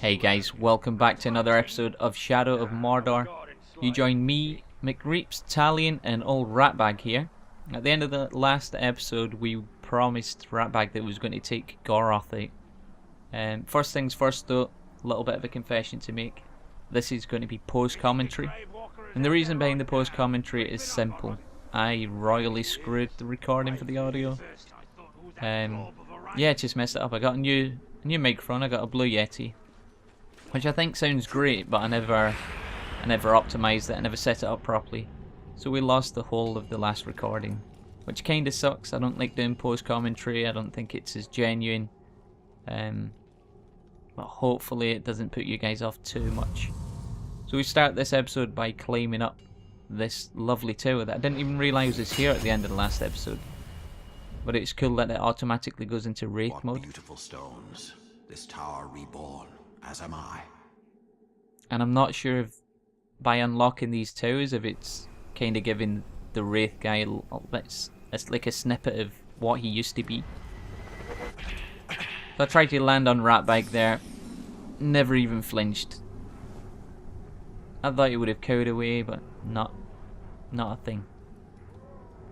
Hey guys, welcome back to another episode of Shadow of Mordor. You join me, McReaps, Talion, and old Ratbag here. At the end of the last episode, we promised Ratbag that we was going to take Goroth out. First things first though, a little bit of a confession to make. This is going to be post-commentary. And the reason behind the post-commentary is simple. I royally screwed the recording for the audio. Yeah, just messed it up. I got a new microphone, I got a Blue Yeti. Which I think sounds great, but I never optimized it, I never set it up properly. So we lost the whole of the last recording. Which kinda sucks. I don't like doing post-commentary, I don't think it's as genuine. But hopefully it doesn't put you guys off too much. So we start this episode by climbing up this lovely tower that I didn't even realise was here at the end of the last episode. But it's cool that it automatically goes into Wraith mode. Beautiful stones. This tower reborn, as am I. And I'm not sure if by unlocking these towers, if it's kind of giving the Wraith guy it's like a snippet of what he used to be. So I tried to land on Ratbag there, never even flinched. I thought he would have cowed away, but not a thing.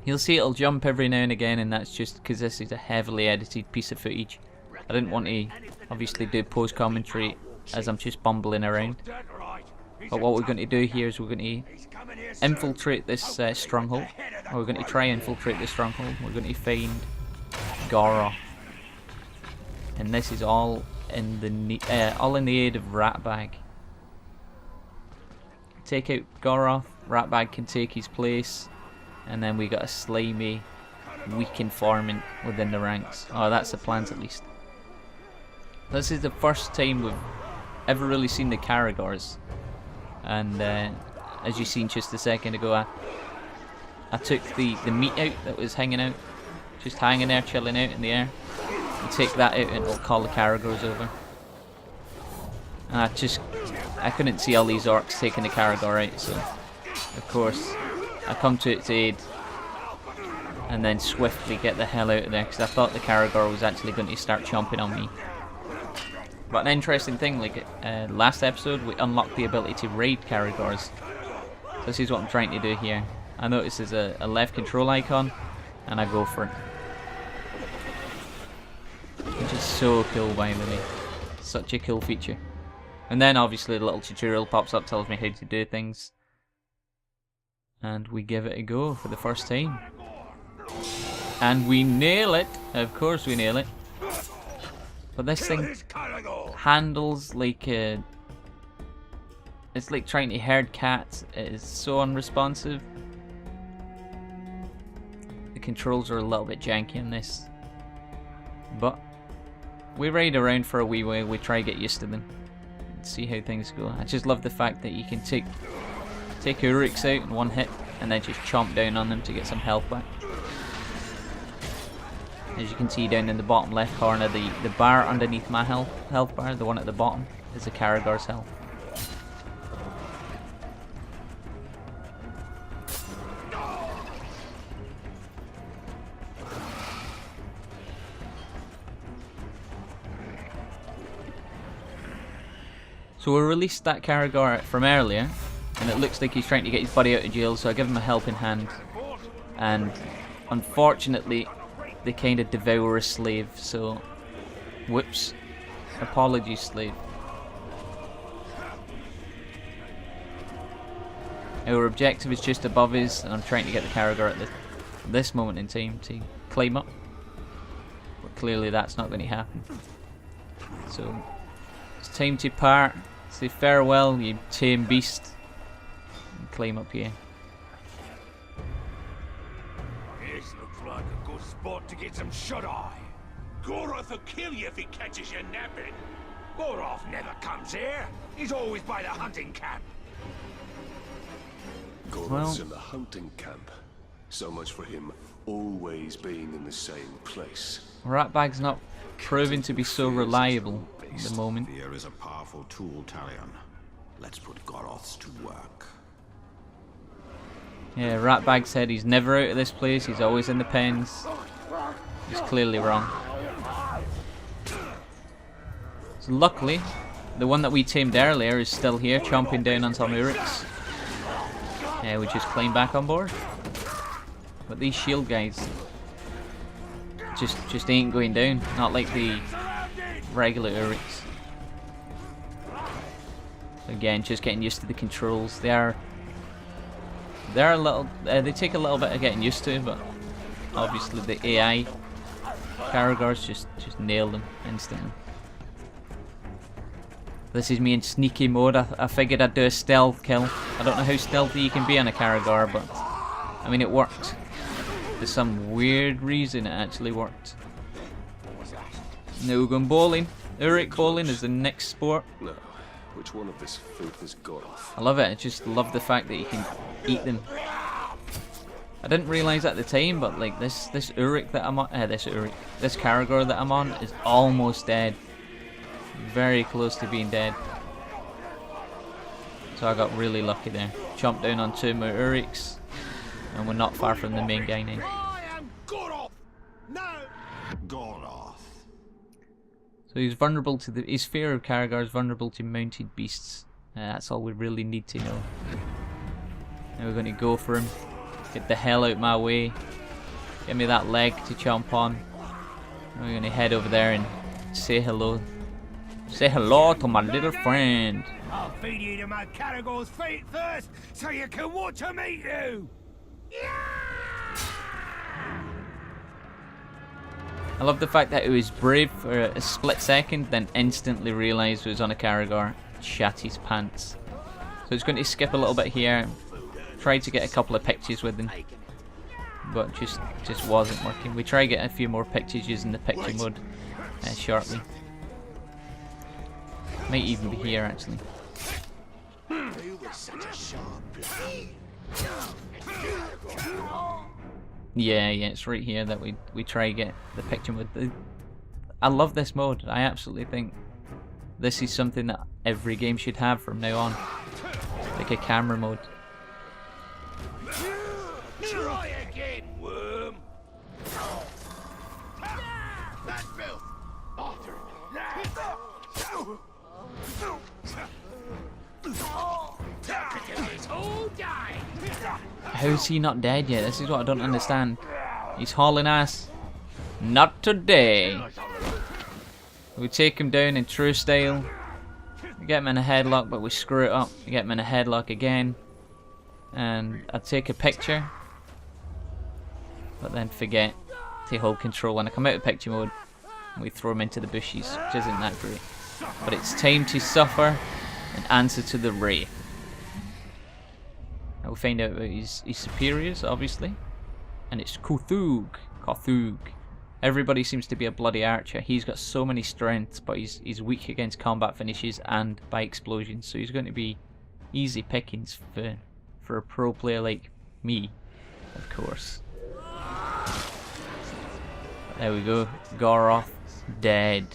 You'll see it'll jump every now and again, and that's just because this is a heavily edited piece of footage. I didn't want to obviously do post-commentary as I'm just bumbling around. But what we're going to do here is we're going to infiltrate this stronghold. Or we're going to try and infiltrate this stronghold. We're going to find Goroth. And this is all in the aid of Ratbag. Take out Goroth, Ratbag can take his place, and then we got a slimy, weak informant within the ranks. Oh, that's the plans at least. This is the first time we've ever really seen the Caragors, and as you seen just a second ago, I took the meat out that was hanging out, just hanging there, chilling out in the air. You take that out and it'll call the Caragors over. And I couldn't see all these orcs taking the Caragor out, so of course I come to its aid and then swiftly get the hell out of there, because I thought the Caragor was actually going to start chomping on me. But an interesting thing, like last episode, we unlocked the ability to raid Caragors. So this is what I'm trying to do here. I notice there's a left control icon, and I go for it. Which is so cool, by the way. Such a cool feature. And then obviously the little tutorial pops up, tells me how to do things. And we give it a go for the first time. And we nail it! Of course we nail it. But this thing handles like a... It's like trying to herd cats. It is so unresponsive. The controls are a little bit janky in this. But we ride around for a wee while, we try to get used to them. See how things go. I just love the fact that you can take Uruks out in one hit and then just chomp down on them to get some health back. As you can see down in the bottom left corner, the bar underneath my health bar, the one at the bottom, is the Caragor's health. So we released that Caragor from earlier, and it looks like he's trying to get his buddy out of jail, so I give him a helping hand. And unfortunately, they kind of devour a slave, so... Whoops. Apologies, slave. Our objective is just above us, and I'm trying to get the Caragor at this moment in time to climb up. But clearly that's not going to happen. So, it's time to part. Say farewell, you tame beast. And climb up here. This looks like a good spot to get some shut-eye. Goroth will kill you if he catches you napping. Goroth never comes here. He's always by the hunting camp. Goroth's in the hunting camp. So much for him always being in the same place. Ratbag's not proving to be so reliable at the moment. Fear is a powerful tool, Talion. Let's put Goroths to work. Yeah, Ratbag said he's never out of this place, he's always in the pens. He's clearly wrong. So luckily, the one that we tamed earlier is still here, chomping down on some Uriks. We just climb back on board. But these shield guys just ain't going down. Not like the regular Uriks. Again, just getting used to the controls. They're a little. They take a little bit of getting used to, but obviously the AI Caragors just nail them instantly. This is me in sneaky mode. I figured I'd do a stealth kill. I don't know how stealthy you can be on a Caragor, but I mean it worked. For some weird reason, it actually worked. Now we're going bowling. Urik bowling is the next sport. No. Which one of this filth has got off? I love it. I just love the fact that you can eat them. I didn't realise at the time, but like this Urik that I'm on, this Caragor that I'm on is almost dead. Very close to being dead. So I got really lucky there. Chomped down on 2 more Uriks, and we're not far from the main guy now. I am Goroth! No! Goroth. So he's vulnerable to his fear of Caragor is vulnerable to mounted beasts. That's all we really need to know. Now we're going to go for him. Get the hell out my way. Give me that leg to chomp on. And we're going to head over there and say hello. Say hello to my little friend. I'll feed you to my Caragor's feet first, so you can watch him eat you! I love the fact that it was brave for a split second, then instantly realised it was on a Caragor, shat his pants. So it's going to skip a little bit here, try to get a couple of pictures with him, but just wasn't working. We try to get a few more pictures using the picture mode shortly. Might even be here actually. Yeah, it's right here that we try to get the picture mode. I love this mode. I absolutely think this is something that every game should have from now on. Like a camera mode. Try again, worm! That filth! Arthur! How is he not dead yet? This is what I don't understand. He's hauling ass. Not today. We take him down in true style. We get him in a headlock, but we screw it up. We get him in a headlock again. And I take a picture, but then forget to hold control. When I come out of picture mode, we throw him into the bushes, which isn't that great. But it's time to suffer and answer to the Wraith. We'll find out about his superiors, obviously. And it's Kuthug. Everybody seems to be a bloody archer. He's got so many strengths, but he's weak against combat finishes and by explosions. So he's going to be easy pickings for a pro player like me, of course. There we go. Goroth dead.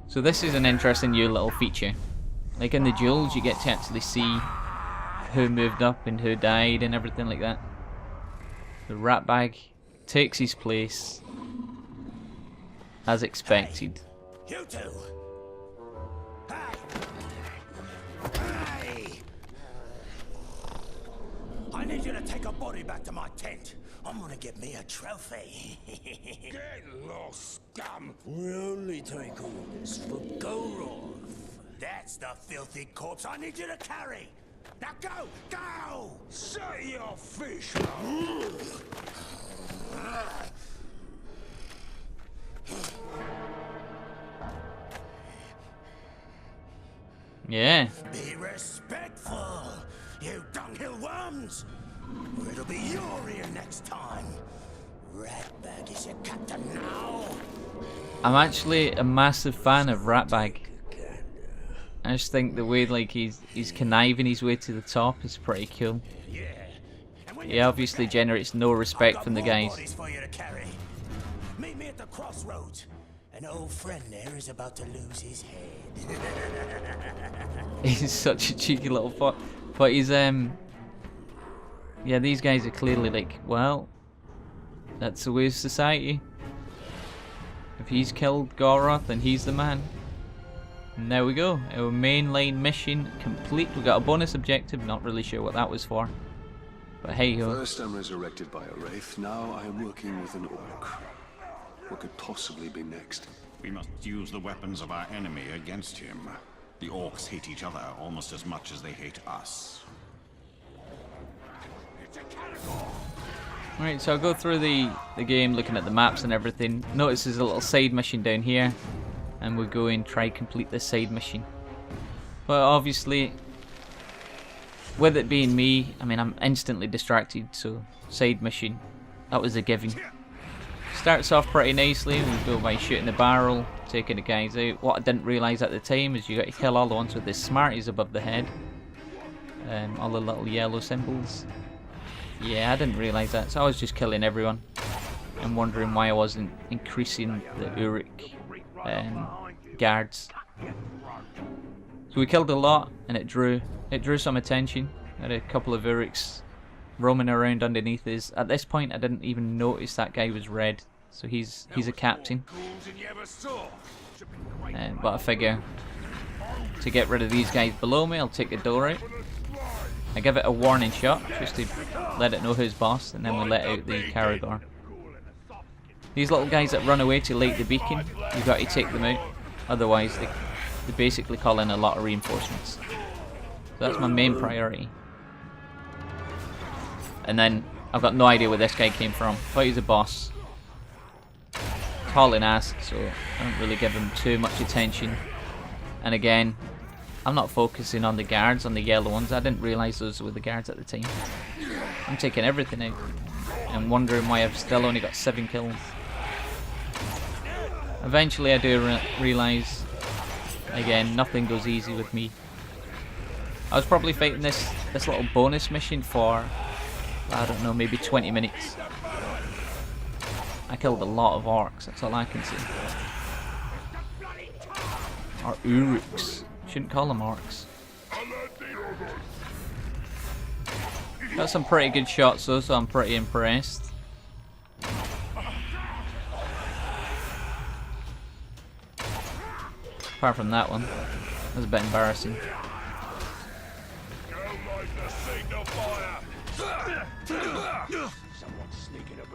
So this is an interesting new little feature. Like in the duels, you get to actually see who moved up and who died and everything like that. The rat bag takes his place as expected. Hey, you two! Hey! I need you to take a body back to my tent. I'm gonna get me a trophy. Get lost, scum! We only take orders for Goroth. That's the filthy corpse I need you to carry. Now go! Go! Set your fish! Yeah. Be respectful, you dunghill worms! Or it'll be your ear next time. Ratbag is your captain now. I'm actually a massive fan of Ratbag. I just think the way like he's conniving his way to the top is pretty cool. He obviously generates no respect from the guys. Meet me at the crossroads. An old friend there is about to lose his head. He's such a cheeky little fuck. But he's yeah, these guys are clearly like, well, that's the way of society. If he's killed Goroth, then he's the man. And there we go. Our mainline mission complete. We got a bonus objective. Not really sure what that was for. But hey ho. First I'm resurrected by a wraith, now I am working with an orc. What could possibly be next? We must use the weapons of our enemy against him. The orcs hate each other almost as much as they hate us. Alright, so I'll go through the game looking at the maps and everything. Notice there's a little side mission down here. And we'll go and try complete this side mission. But obviously, with it being me, I mean, I'm instantly distracted, so side mission, that was a given. Starts off pretty nicely. We go by shooting the barrel, taking the guys out. What I didn't realise at the time is you got to kill all the ones with the Smarties above the head. All the little yellow symbols. Yeah, I didn't realise that, so I was just killing everyone. And wondering why I wasn't increasing the Uruk guards. So we killed a lot, and it drew some attention. Had a couple of Uruks roaming around underneath us. At this point, I didn't even notice that guy was red, so he's a captain. But I figure to get rid of these guys below me, I'll take the door out. I give it a warning shot just to let it know who's boss, and then we'll let out the Caragor. These little guys that run away to light the beacon, you've got to take them out, otherwise they basically call in a lot of reinforcements. So that's my main priority. And then I've got no idea where this guy came from, but he's a boss. Hauling ass, so I don't really give him too much attention. And again, I'm not focusing on the guards, on the yellow ones. I didn't realise those were the guards at the time. I'm taking everything out and wondering why I've still only got 7 kills. Eventually I do realise, again, nothing goes easy with me. I was probably fighting this little bonus mission for, I don't know, maybe 20 minutes. I killed a lot of orcs, that's all I can see. Or Uruks. Shouldn't call them orcs. Got some pretty good shots though, so I'm pretty impressed. Apart from that one, that was a bit embarrassing.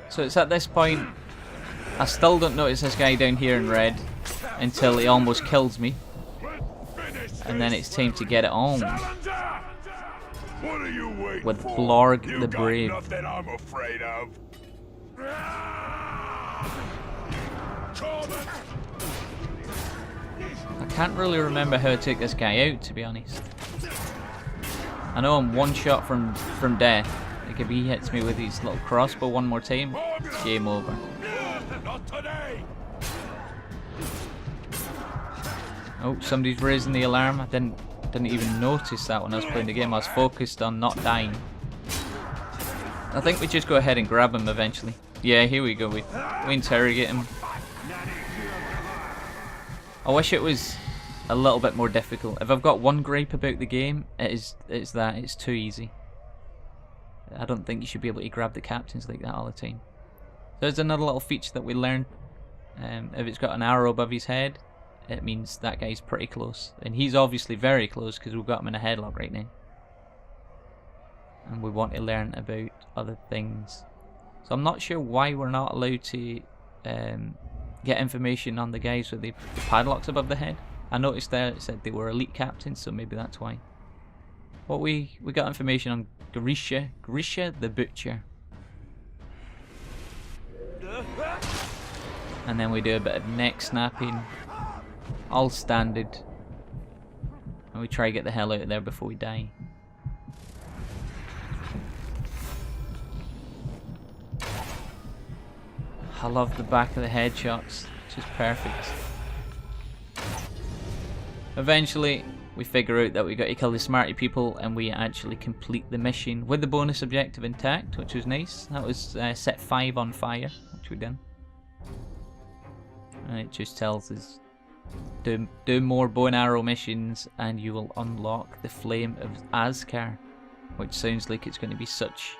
So it's at this point, I still don't notice this guy down here in red until he almost kills me. And then it's time to get it on with Blorg the Brave. I can't really remember how to take this guy out, to be honest. I know I'm one shot from death. Like if he hits me with his little crossbow one more time, it's game over. Oh, somebody's raising the alarm. I didn't even notice that when I was playing the game. I was focused on not dying. I think we just go ahead and grab him eventually. Yeah, here we go. We interrogate him. I wish it was a little bit more difficult. If I've got one gripe about the game, it's that it's too easy. I don't think you should be able to grab the captains like that all the time. There's another little feature that we learned. If it's got an arrow above his head, it means that guy's pretty close. And he's obviously very close because we've got him in a headlock right now. And we want to learn about other things. So I'm not sure why we're not allowed to get information on the guys with the padlocks above the head. I noticed there it said they were elite captains, so maybe that's why. But we got information on Grisha the Butcher. And then we do a bit of neck snapping. All standard. And we try to get the hell out of there before we die. I love the back of the headshots. It's just perfect. Eventually, we figure out that we got to kill the smarty people and we actually complete the mission with the bonus objective intact, which was nice. That was set 5 on fire, which we done. And it just tells us Do more bow and arrow missions, and you will unlock the Flame of Azkar, which sounds like it's going to be such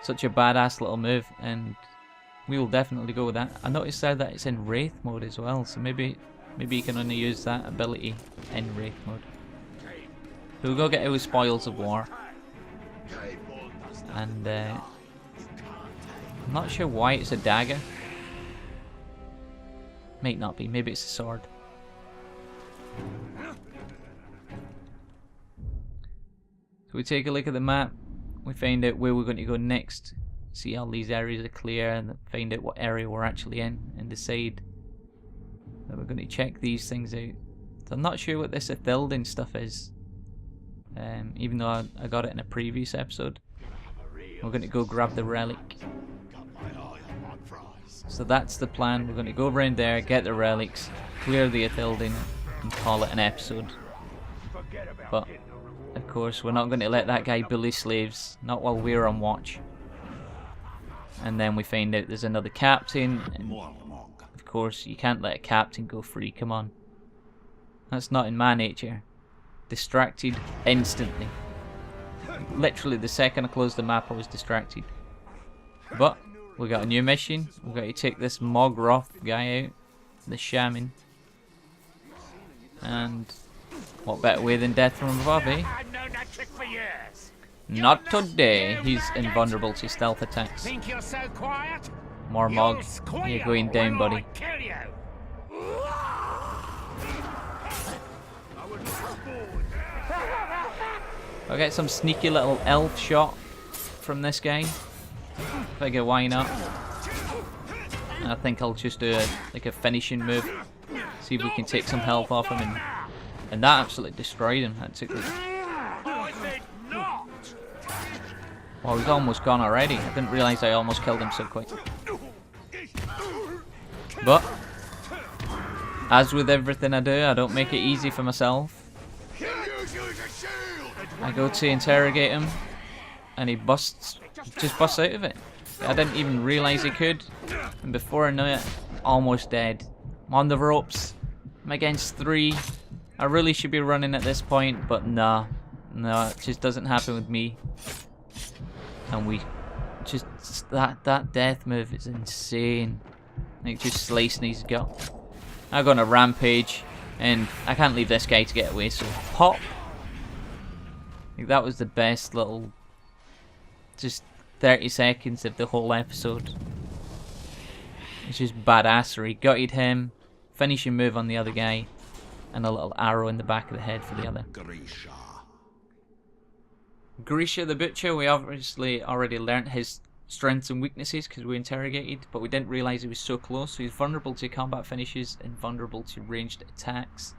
a badass little move, and we will definitely go with that. I noticed there that it's in Wraith mode as well, so maybe you can only use that ability in Wraith mode. So we'll go get our Spoils of War, and I'm not sure why it's a dagger. Might not be, maybe it's a sword. So we take a look at the map, we find out where we're going to go next, see all these areas are clear, and find out what area we're actually in, and decide that we're going to check these things out. So I'm not sure what this Ithildin stuff is, even though I got it in a previous episode. We're going to go grab the relic. So that's the plan. We're going to go around there, get the relics, clear the Ithildin, and call it an episode. But of course we're not going to let that guy bully slaves, not while we're on watch. And then we find out there's another captain, and of course you can't let a captain go free, come on. That's not in my nature. Distracted instantly. Literally the second I closed the map I was distracted. But we got a new mission. We've got to take this McReaps guy out, the shaman. And what better way than death from above, eh? Not today. He's invulnerable to stealth attacks. Think you're so quiet? More Mog, you're going down, buddy. I'll get some sneaky little elf shot from this guy. Figure why not. And I think I'll just do a finishing move. See if we can take some health off him, and that absolutely destroyed him. That took well, he's almost gone already. I didn't realise I almost killed him so quick. But as with everything I do, I don't make it easy for myself. I go to interrogate him, and he just busts out of it. I didn't even realise he could, and before I know it, almost dead. I'm on the ropes. I'm against 3. I really should be running at this point, but no, it just doesn't happen with me. And we just that death move is insane. Like just slicing his gut. I go on a rampage, and I can't leave this guy to get away. So pop. Like that was the best little, just 30 seconds of the whole episode. It's just badassery. Gutted him, finishing move on the other guy, and a little arrow in the back of the head for the other. Grisha the Butcher, we obviously already learnt his strengths and weaknesses because we interrogated, but we didn't realise he was so close. So he's vulnerable to combat finishes and vulnerable to ranged attacks.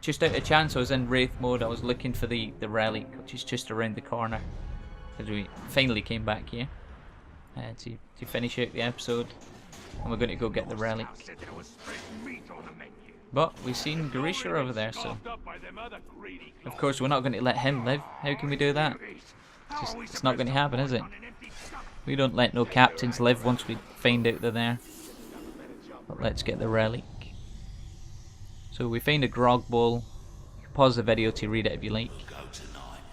Just out of chance, I was in Wraith mode. I was looking for the relic, which is just around the corner, because we finally came back here to finish out the episode, and we're going to go get the relic. But we've seen Grisha over there, so of course we're not going to let him live. How can we do that? It's not going to happen, is it? We don't let no captains live once we find out they're there. But let's get the relic. So we find a grog bowl. You can pause the video to read it if you like. Go tonight.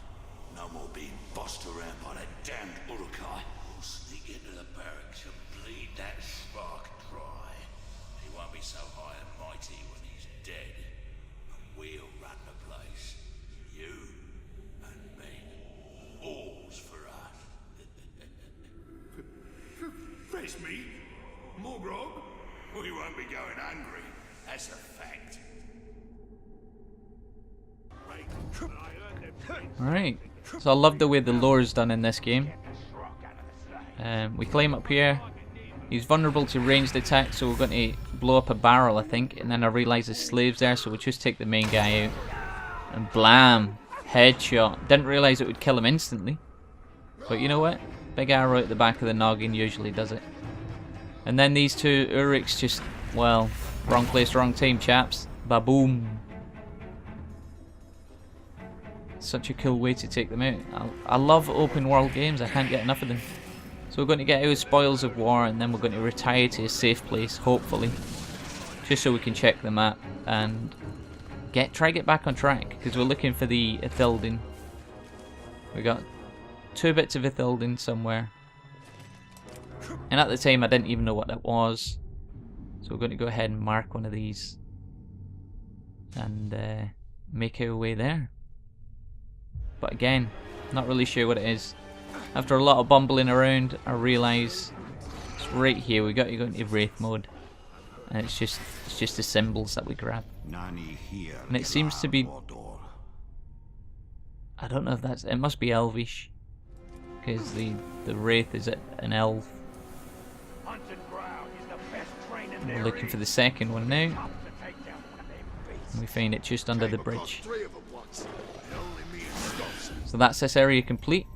No more being bossed around by that damned Urukai. We'll sneak into the barracks and bleed that spark dry. He won't be so high and mighty when he's dead. And we'll run the place. You and me. All's for us. Face me? More grog? We won't be going hungry. That's a fact. Alright, so I love the way the lore is done in this game. We climb up here. He's vulnerable to ranged attacks, so we're going to blow up a barrel, I think. And then I realise there's slaves there, so we'll just take the main guy out. And blam! Headshot. Didn't realise it would kill him instantly. But you know what? Big arrow at the back of the noggin usually does it. And then these two Uriks just, well, wrong place, wrong time, chaps. Ba-boom. Such a cool way to take them out. I love open world games. I can't get enough of them. So we're going to get our Spoils of War, and then we're going to retire to a safe place, hopefully. just so we can check the map and try get back on track, because we're looking for the Ithildin. We got 2 bits of Ithildin somewhere, and at the time I didn't even know what that was, so we're going to go ahead and mark one of these and make our way there. But again, not really sure what it is. After a lot of bumbling around, I realise it's right here. We got to go into Wraith mode, and it's just the symbols that we grab. And it seems to be, I don't know if that's, it must be Elvish, because the Wraith is an elf. We're looking for the second one now. And we find it just under the bridge. So that's this area complete.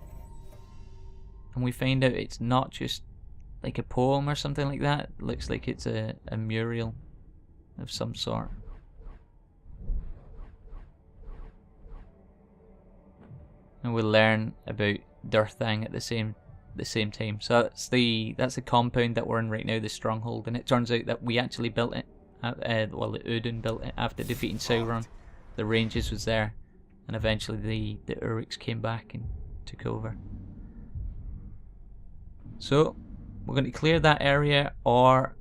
And we find out it's not just like a poem or something like that. It looks like it's a mural of some sort. And we'll learn about Durthang at the same time. So that's the compound that we're in right now, the stronghold, and it turns out that we actually built it. Well, the Udin built it after defeating Sauron. The Rangers was there, and eventually the Uruks came back and took over. So we're going to clear that area, or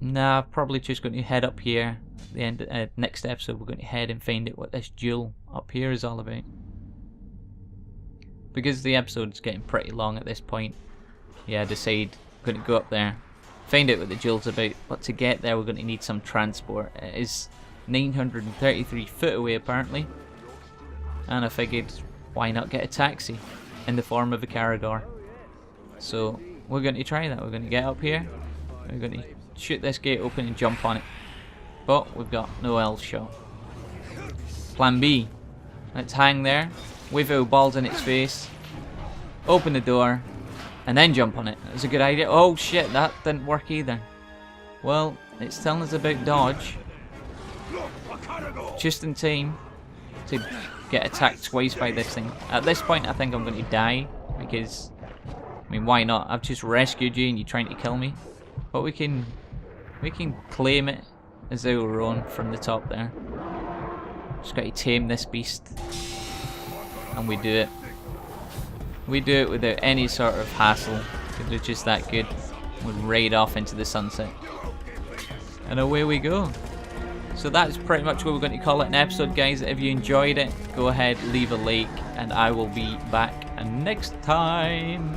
nah, probably just going to head up here. The end next episode, we're going to head and find out what this duel up here is all about. Because the episode's getting pretty long at this point, yeah, I decide I'm going to go up there, find out what the duel's about. But to get there, we're going to need some transport. It is 933 foot away apparently, and I figured, why not get a taxi in the form of a Caragor? So we're going to try that. We're going to get up here, we're going to shoot this gate open and jump on it. But we've got no else shot. Plan B. Let's hang there, wave our balls in its face, open the door, and then jump on it. That's a good idea. Oh shit, that didn't work either. Well, it's telling us about dodge. Just in time to get attacked twice by this thing. At this point I think I'm going to die, because, I mean, why not? I've just rescued you and you're trying to kill me. But we can claim it as our own from the top there. Just got to tame this beast. And we do it. We do it without any sort of hassle, because we're just that good. We raid off into the sunset. And away we go. So that's pretty much what we're going to call it an episode, guys. If you enjoyed it, go ahead, leave a like, and I will be back next time.